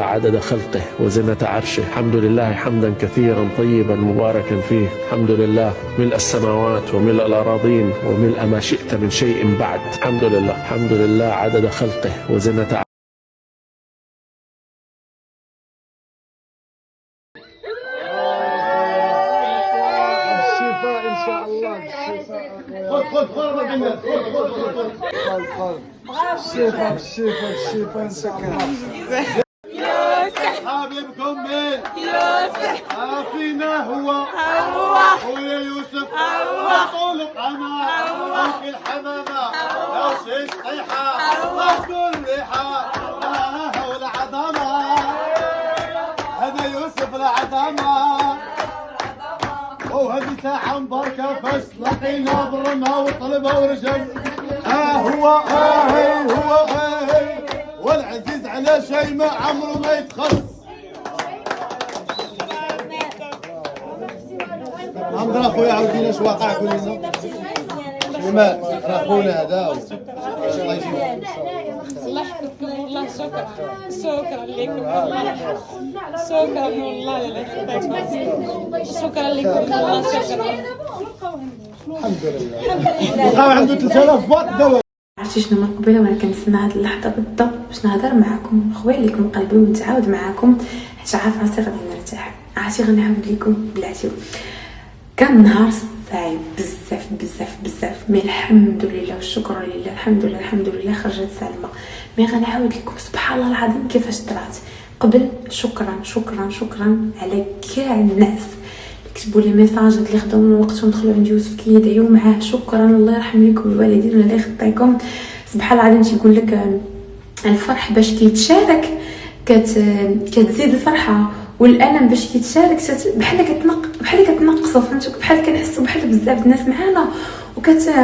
عدد خلقه وزنة عرشه. الحمد لله حمدا كثيرا طيبا مباركا فيه. الحمد لله ملء السماوات وملء الأراضين وملء ما شئت من شيء بعد. الحمد لله. الحمد لله عدد خلقه وزنة عرشه. الشفاء ان شاء الله. الشفاء الشفاء ان شاء الله. حبيبكم مين؟ يوسف. عافينا هو خويا يوسف. طولق انا في الحمامه لو شيت طيحه كل ريحه والعظمه. هذا يوسف العظمه. وهذه ساعة مباركة فاش لقينا برنا وطلبة ورجل. هو والعزيز على شيء ما عمره ما يتخص. نهضر اخويا عاودينا اش واقع قول لنا. شمال راه خونا هذا الله يجيب. الله يحفظكم والله. شكرا لكم والله. شكرا والله لا يخليكم. شكرا لكم والله. شكرا. الحمد لله. بقاو عنده 3000 واط دواء. عرفتي شنو من قبيله وانا كنتسنى هاد اللحظه بالضبط باش نهضر معكم خويا ليكم قلبي ونتعاود معكم حيت عارفه راسي غادي نرتاح. عرفتي غنعاود لكم بلاتي كان نهار صعيب بزاف بزاف بزاف مي الحمد لله والشكر لله. الحمد لله خرجت سالمه. مي غنعاود لكم سبحان الله العظيم كيفاش طلعت. قبل شكرا على كاع الناس كتبوا لي ميساجات اللي خداو من وقتهم دخلوا عند يوسف كيدعيو معاه. شكرا الله يرحم لكم الوالدين ولا يخطيكم. سبحان الله العظيم تيقول لك الفرح باش كيتشارك كتزيد الفرحه والالم باش كيتشارك بحال كتنقصوا. فهمتوا بحال كنحسوا بحال بزاف الناس معانا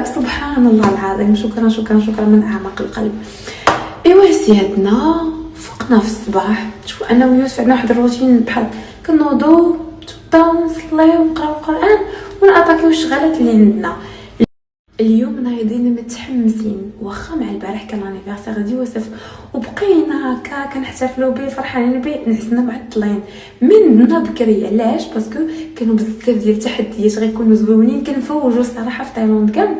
سبحان الله العظيم. شكرا من اعماق القلب. ايوا سيادنا فقنا في الصباح. شوفوا انا ويوسف عندنا واحد الروتين بحال كنوضوا نصليو ونقراو القران ونعطيو الشغالات اللي عندنا. اليوم نايضين متحمسين واخا مع البارح كان انيفرسير ديال يوسف وبقينا هكا كنحتفلوا به فرحانين به نعسنا معطلين مننا بكري. علاش؟ باسكو كانوا بزاف ديال التحديات غيكونوا زوينين كنفوجوا الصراحه في تايلاند كام.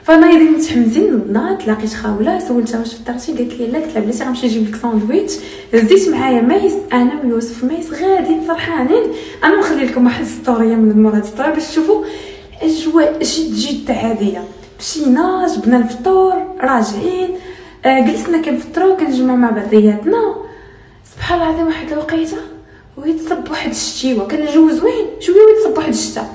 فنايضين متحمسين. نضنا تلاقيت خاوله سولتها واش فطرتي قالت لي لا. قلت لها بلاتي غنمشي نجيب لك ساندويتش. هزيت معايا مايس انا ويوسف مايس غاديين فرحانين. انا نخلي لكم واحد ستوريه من مورا ستوري باش تشوفوا اجواء جد عاديه. مشينا جبنا الفطور راجعين جلسنا كنفطروا كنجمعوا مع بعضياتنا. سبحان الله العظيم واحد الوقيته ويتصب واحد الشتيوه. كان الجو زوين شويه ويتصب واحد الشتا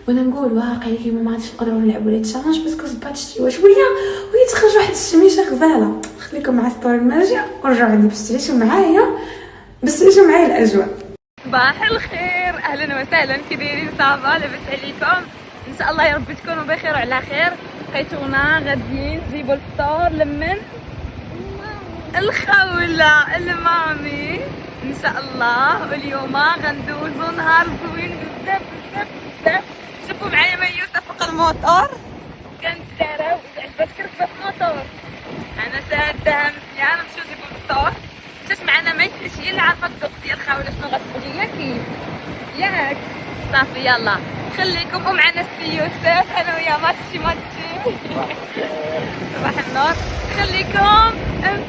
وانا نقول واقيلا كيما ما غاديش نقدروا نلعبوا لهاد الشالنج باسكو صبات الشتيوه شويه ويتخرج واحد الشميشه غزاله. خليكم مع ستوري الماجيه ورجعوا عندي باش تعيشوا معايا الاجواء. صباح الخير اهلا وسهلا كي دايرين صافا لاباس عليكم ان شاء الله يا رب تكونوا بخير وعلى خير. لقيتونا غاديين نجيبوا الفطور لمن الخوله المامي ان شاء الله. واليوم غندوزو نهار زوين بزاف. شوفوا معايا ما يوسف فوق الموطور كنتساراو اذا عجبتك ركبه في الموطور. انا سادها مزيان نمشيو نجيبو الفطور. مشات معنا ما يسالش هي اللي عارفه الذوق ديال الخاوله شنو غتقولي ياك صافي يلا خليكم ومعنا السي يوسف انا ويا ماتشي صباح النور خليكم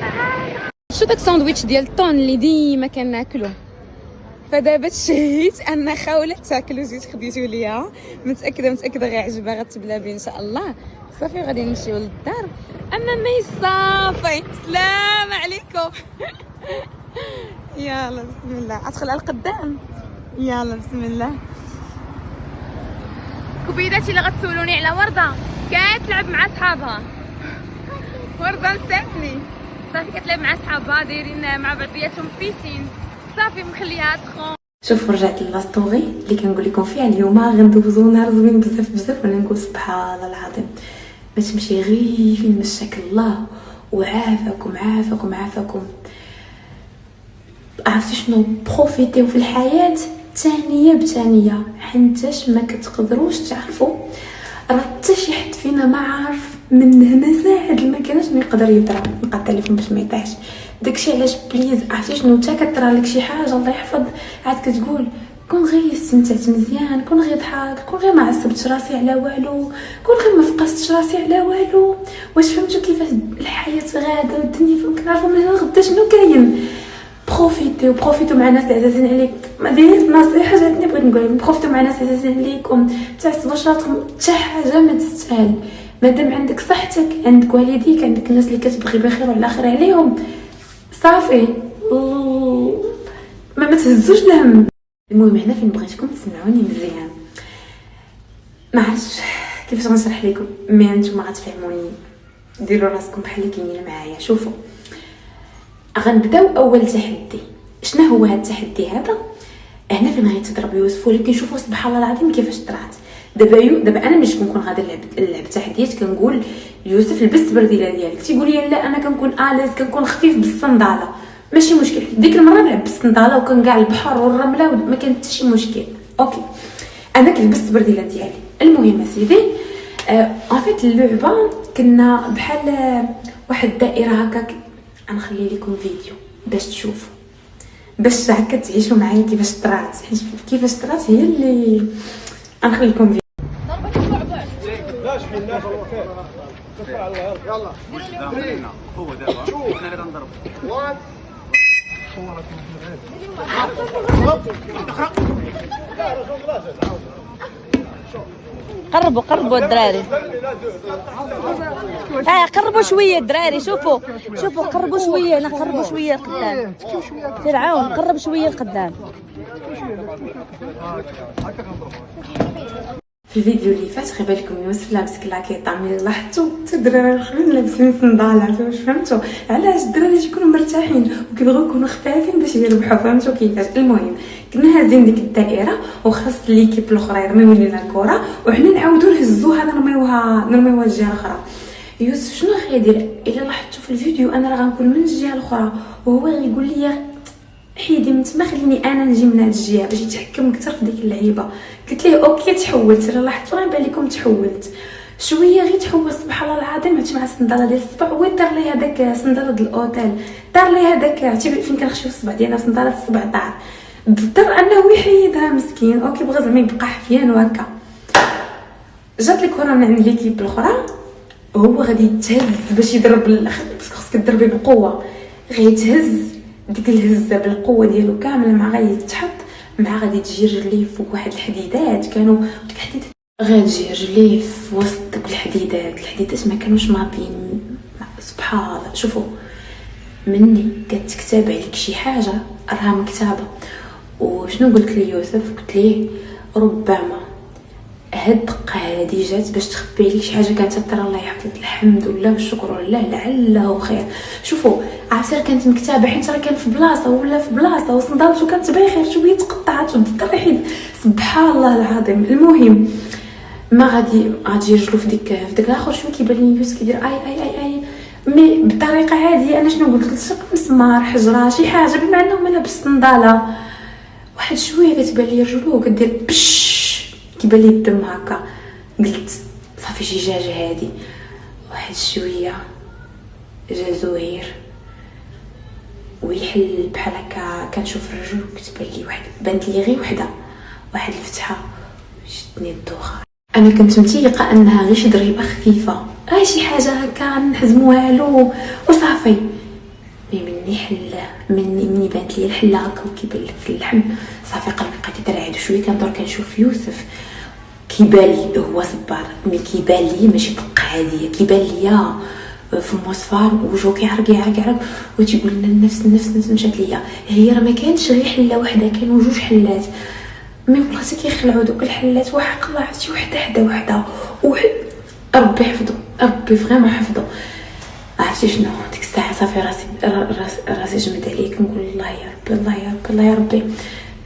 معانا. شو داك الساندويتش ديال الطون اللي ديما كناكلو فدابا تشهيت ان خاوله تاكلو جيت خديتو ليا. متاكده غيعجبها غتبلا بيه ان شاء الله. صافي غادي نمشيو للدار. اما مي صافي السلام عليكم. يلا بسم الله ادخل على القدام. يلا بسم الله. كبيداتي اللي غتسولوني على ورده كتلعب مع صحابها. ورده نساتني صافي كتلعب مع صحابها دايرين مع بعضياتهم بيسين صافي مخليها تخون. شوفوا رجعت للاستوري اللي كنقول لكم فيها اليوم غندوزو نهار زوين بزاف وانا نقول سبحان الله العظيم ما تمشي غير فين مشاك الله وعافاكم. عرفتي شنو؟ بروفيتيو في الحياه ثانيه بثانيه حيتاش ما كتقدروش تعرفوا راه حتى شي حد فينا ما عارف من هنا ساعد ما كانش يقدر يضرب نقطع التليفون باش ما يطيحش. داكشي علاش بليز عرفتي شنو، حتى كطرا لك شي حاجه الله يحفظ عاد كتقول كون غير استمتعت مزيان، كون غير ضحك، كون غير ما عصبتش راسي على والو، كون غير ما فقستش راسي على والو. واش فهمتوا كيفاش الحياه غاده والدنيا كنعرفوا من هنا غدا شنو كاين. بروفيتو مع ناس عزازين عليك. ما دايرين نصيحه جاتني بغيت نقول لكم، بروفيتو مع ناس عزازين عليكم، تعصبوا راسكم حتى حاجه ما تستاهل. مادام عندك صحتك، عندك والديك، عندك الناس اللي كتبغي بخير وعلى خير عليهم، صافي ما تهزوش الهم. المهم هنا فين بغيتكم تسمعوني مزيان، ما عرفتش كيفاش غنشرح لكم، مي نتوما غتفهموني. ديروا راسكم بحال اللي كاينين معايا. شوفوا غنبداو اول تحدي. شنو هو هذا التحدي هذا؟ هنا فين غيتضرب يوسف، ولكن شوفوا سبحان الله العظيم كيفاش طرات. دابا انا ملي كنكون غادي نلعب تحديات كنقول يوسف لبس البرديله ديالك، تيقول لي لا انا كنكون اليز، كنكون خفيف بالصنداله، ماشي مشكل. ديك المره نلعب بالصنداله وكان كاع البحر والرمله وما كان حتى شي مشكل. اوكي انا كلبست البرديله ديالي. المهم سيدي ان فيت اللعبه كنا بحال واحد الدائره هكاك. غنخلي لكم فيديو باش تشوفوا، باش هكا تعيشوا معايا كيفاش طرات. كيفاش طرات هي اللي غنخلي لكم فيديو. يلا هو دابا حنا اللي غنضرب. قربوا الدراري. قربوا شويه الدراري. شوفوا قربوا شويه هنا، قربوا شويه لقدام. فرعون قرب شويه لقدام. في الفيديو اللي فات خلي بالكم يوسف لابس كلاكيطه، ملي لاحظتوا حتى الدراري الاخرين لابسين صندالات. واش فهمتوا علاش الدراري تيكونوا مرتاحين وكيبغيو يكونوا خفافين باش يربحوا؟ فهمتوا كيفاش؟ المهم كنا هازين ديك الدائره وخاص ليكيب الاخرى يرميو لينا الكره وحنا نعاودوا نهزوها نرميوها الجهه الاخرى. يوسف شنو غيدير؟ الا لاحظتوا في الفيديو انا راه غنكون من الجهه الاخرى وهو غيقول لي حيدي من تما خليني انا نجي من هاد الجهه باش يتحكم اكثر في ديك اللعيبه. قلت ليه اوكي تحولت. راه لاحظتوا راه بان لكم تحولت شويه غير تحول. سبحان الله العظيم عرفتي مع الصنداله ديال الصبع وين دار لي هذاك صنداله ديال الاوتيل، دار لي هذاك عرفتي فين كنخشيو الصبع ديالنا صنداله الصبع طار، اضطر انه يحيدها مسكين. اوكي بغى زعما يبقى حفيان وهكا. جات لك كره من عند ليكيب الاخرى وهو غادي يتهز باش يضرب بس خاصك تضربي بقوه. غيتهز ديك الهزه بالقوه ديالو كامله مع غادي يتحط مع غادي تجي رجليه فوق واحد الحديدات. كانوا ديك الحديدات غتجي رجليه في وسط ديك الحديدات ما كانوش ماطين. سبحان الله. شوفوا مني كتكتب عليك شي حاجه راها مكتابه. وشنو قلت لي يوسف؟ قلت ليه ربما هاد الدقه هادي جات باش تخبي عليك شي حاجه كانت ترى الله يحفظ. الحمد لله والشكر لله لعله خير. شوفوا عافير كانت مكتابه حيت راه كان في بلاصه ولا في بلاصه وصندالته كانت بخير شويه تقطعات وضطر يحيد. سبحان الله العظيم. المهم ما غادي رجلو في ديك الاخر شويه كيبان لي يوسف كيدير اي مي بطريقه عاديه. انا شنو قلت لك؟ مسمار حجره شي حاجه بما انه ما لابس صنداله. واحد شويه كتبان لي رجلو كدير بش كيبان لي الدم هكا. قلت صافي شي جاجه هادي. واحد شويه جا زهير ويحل بحال هكا. كنشوف الرجل كتبان لي بانت لي غير واحد الفتحه شدني الدوخه. انا كنت متيقه انها غير شي ضريبه خفيفه شي حاجه هكا نحزموها له وصافي. مني بانت لي الحله هكا وكيبان لك اللحم صافي قلبي بقى يترعد شويه. كندور كنشوف يوسف كيبان لي هو صبار مي كيبان لي ماشي دقه عاديه. كيبان لي في المصفار وجهو كيعرق وتيقول لنا النفس مشات ليا. هي راه ما كانتش غير حله وحده كانوا جوج حلات مي بلاصه كيخلعوا دوك الحلات وحق الله عرفتي وحده ربي حفظو ربي فريمون حفظو. عرفتي شنو ديك الساعه صافي راسي جمد عليه كنقول الله يا ربي.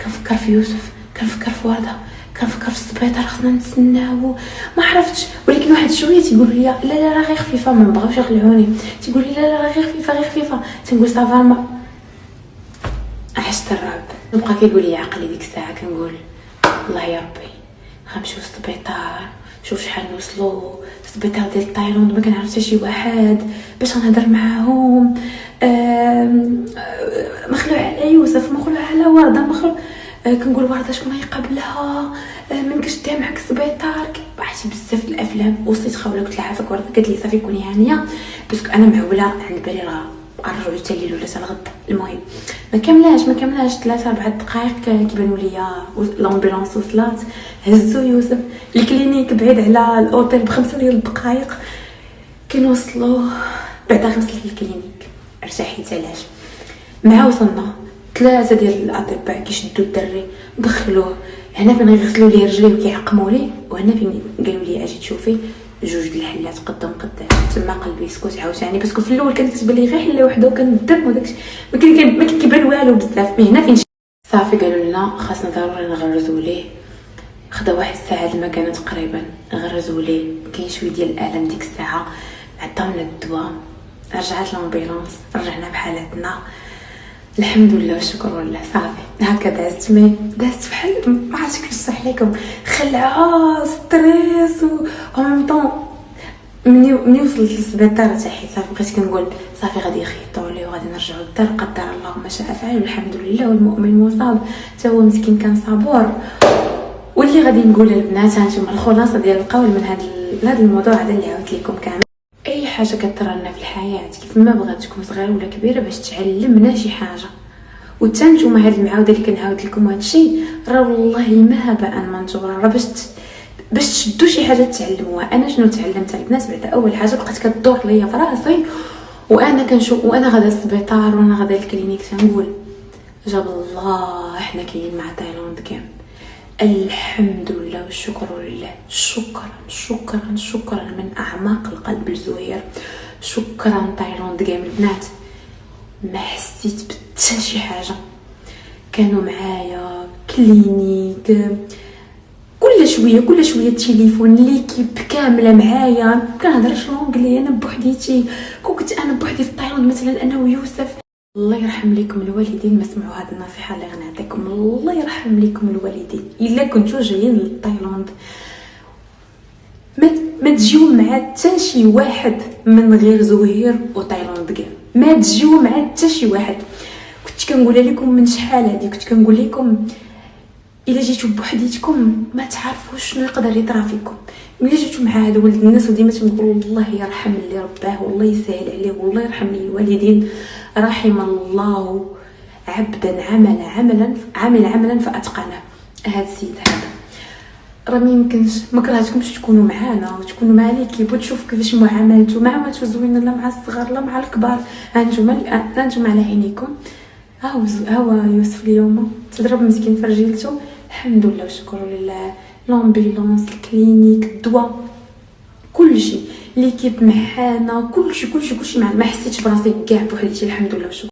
كنفكر في يوسف كنفكر في ورده كنفكر في السبيطار خصنا نتسناو ما عرفتش. ولكن واحد شويه تيقول لي لا راه غير خفيفه ما بغاوش يخلعوني. تيقول لي لا راه غير خفيفه تنقول صافا ما عشت الرعب. نبقى كيقول لي عقلي ديك الساعه كنقول الله يا ربي غنمشيو للسبيطار. شوف شحال نوصلوا السبيطار ديال تايلاند ما كنعرف حتى شي واحد باش غنهضر معاهم. مخلوع على يوسف، مخلوع على ورده، مخلوع كنقول ورده شكون يقابلها، من كنشديها معاك السبيطار. عرفتي بزاف الافلام. وصلت خوله قلت لها عافاك ورده، قالت لي صافي كوني هانيه باسكو انا معوله عند بالي راه غنرجعوا حتى الليل ولا حتى الغد. المهم ما كملاش 3 4 دقائق كيبانوا ليا لامبيلونس وصلات، هزوا يوسف الكلينيك بعيد على الاوتيل ب5 ديال الدقائق. كنوصلوا بعدا غنوصل للكلينيك ارتحيت. علاش؟ مع وصلنا 3 ديال الاطباء كيشدوا الدري دخلوه هنا فين يغسلوا ليه رجليه وكيعقموا ليه، وهنا فين قالوا لي اجي تشوفي 2 د الحلات قدام تما قلبي سكوت عاوتاني باسكو في الاول كانت كتبان لي غير حله وحده وكان الدم وداكشي ما كان كيبان والو بزاف. هنا فين صافي قالوا لنا خاصنا ضروري نغرزوا ليه. خدا واحد الساعه المكانه تقريبا غرزوا ليه. كاين شويه ديال الالم ديك الساعه، عطاونا الدواء، رجعت لامبيلونس، رجعنا بحالتنا الحمد لله والشكر لله. صافي هكا دازت بحال ما عرفتش كيفاش نشرح لكم، خلعه ستريس و ميم طون. مني وصلت للسبيطار تاعي صافي بقيت كنقول صافي غادي يخيطوا لي وغادي نرجعوا للدار، قدر الله ما شاء فعل والحمد لله والمؤمن مصاب. حتى هو مسكين كان صبور. واللي غادي نقول للبنات هانتوما الخلاصه ديال القول من هذا الموضوع هذا اللي عاودت لكم كامل. اي حاجه كطرى لنا في الحياه كيف ما بغات تكون صغيره ولا كبيره باش تعلمنا شي حاجه. وتا نتوما هاد المعاوده اللي كنعاود لكم هاد الشيء راه والله ما هباء منثورا، راه باش تشدوا شي حاجه تعلموها. انا شنو تعلمت البنات؟ بعدا اول حاجه بقات كدور ليا في راسي وانا كنشوف وانا غادا للسبيطار وانا غادا للكلينيك تنقول جاب الله حنا كاينين مع تايلاند كام. الحمد لله والشكر لله. شكرا شكرا شكرا من اعماق القلب لزهير. شكرا تايلاند كام البنات. ما حسيت بتا شي حاجه، كانوا معايا كلينيك كل شويه التليفون ليكيب كامله معايا. كنهضرش لونجلي انا بوحديتي، كنت انا بوحدي في تايلاند مثلا انا ويوسف. الله يرحم لكم الوالدين ما سمعوا هذه النصيحه اللي غنعطيكم. الله يرحم لكم الوالدين الا كنتو جايين لتايلاند ما تجيو مع حتى شي واحد من غير زهير وتايلاند كاع، ما تجيو مع حتى شي واحد. كنت كنقولها لكم من شحال هذه، كنت كنقول لكم الا جيتو بوحديتكم ما تعرفوش شنو يقدر يطرا فيكم. ملي جيتو مع هذا ولد الناس وديما تنقولوا الله يرحم اللي رباه والله يسهل عليه والله يرحم لي الوالدين. رحم الله عبدا عمل عملا فاتقنه. هذا السيد هذا راه ما يمكنش ما كرهتكمش تكونوا معانا وتكونوا مع ليكيب وتشوفوا كيفاش معاملته مع زوينه لا مع الصغار لا مع الكبار. هانتوما على عينيكم. ها هو يوسف اليوم تضرب مسكين في رجيلته. الحمد لله والشكر لله. لامبيلونس، الكلينيك، الدواء، كل شيء ليكيب معانا، كل شيء معنا. ما حسيتش براسي كاع بوحديتي الحمد لله والشكر.